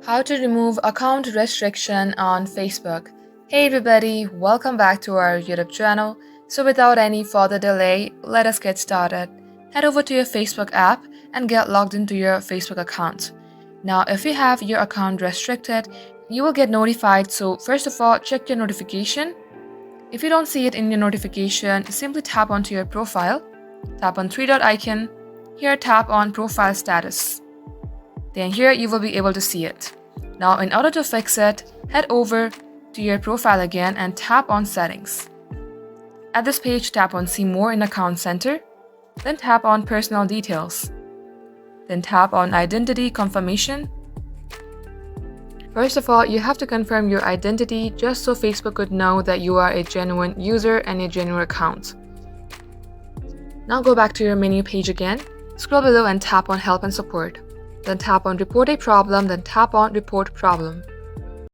How to remove account restriction on Facebook. Hey everybody, welcome back to our YouTube channel. So without any further delay, let us get started. Head over to your Facebook app and get logged into your Facebook account. Now, if you have your account restricted, you will get notified. So first of all, check your notification. If you don't see it in your notification, simply tap onto your profile, tap on three-dot icon, here tap on profile status. Then here you will be able to see it. Now in order to fix it, head over to your profile again and tap on settings. At this page, tap on see more in account center, then tap on personal details. Then tap on identity confirmation. First of all, you have to confirm your identity just so Facebook could know that you are a genuine user and a genuine account. Now go back to your menu page again, scroll below and tap on help and support. Then tap on report a problem, then tap on report problem.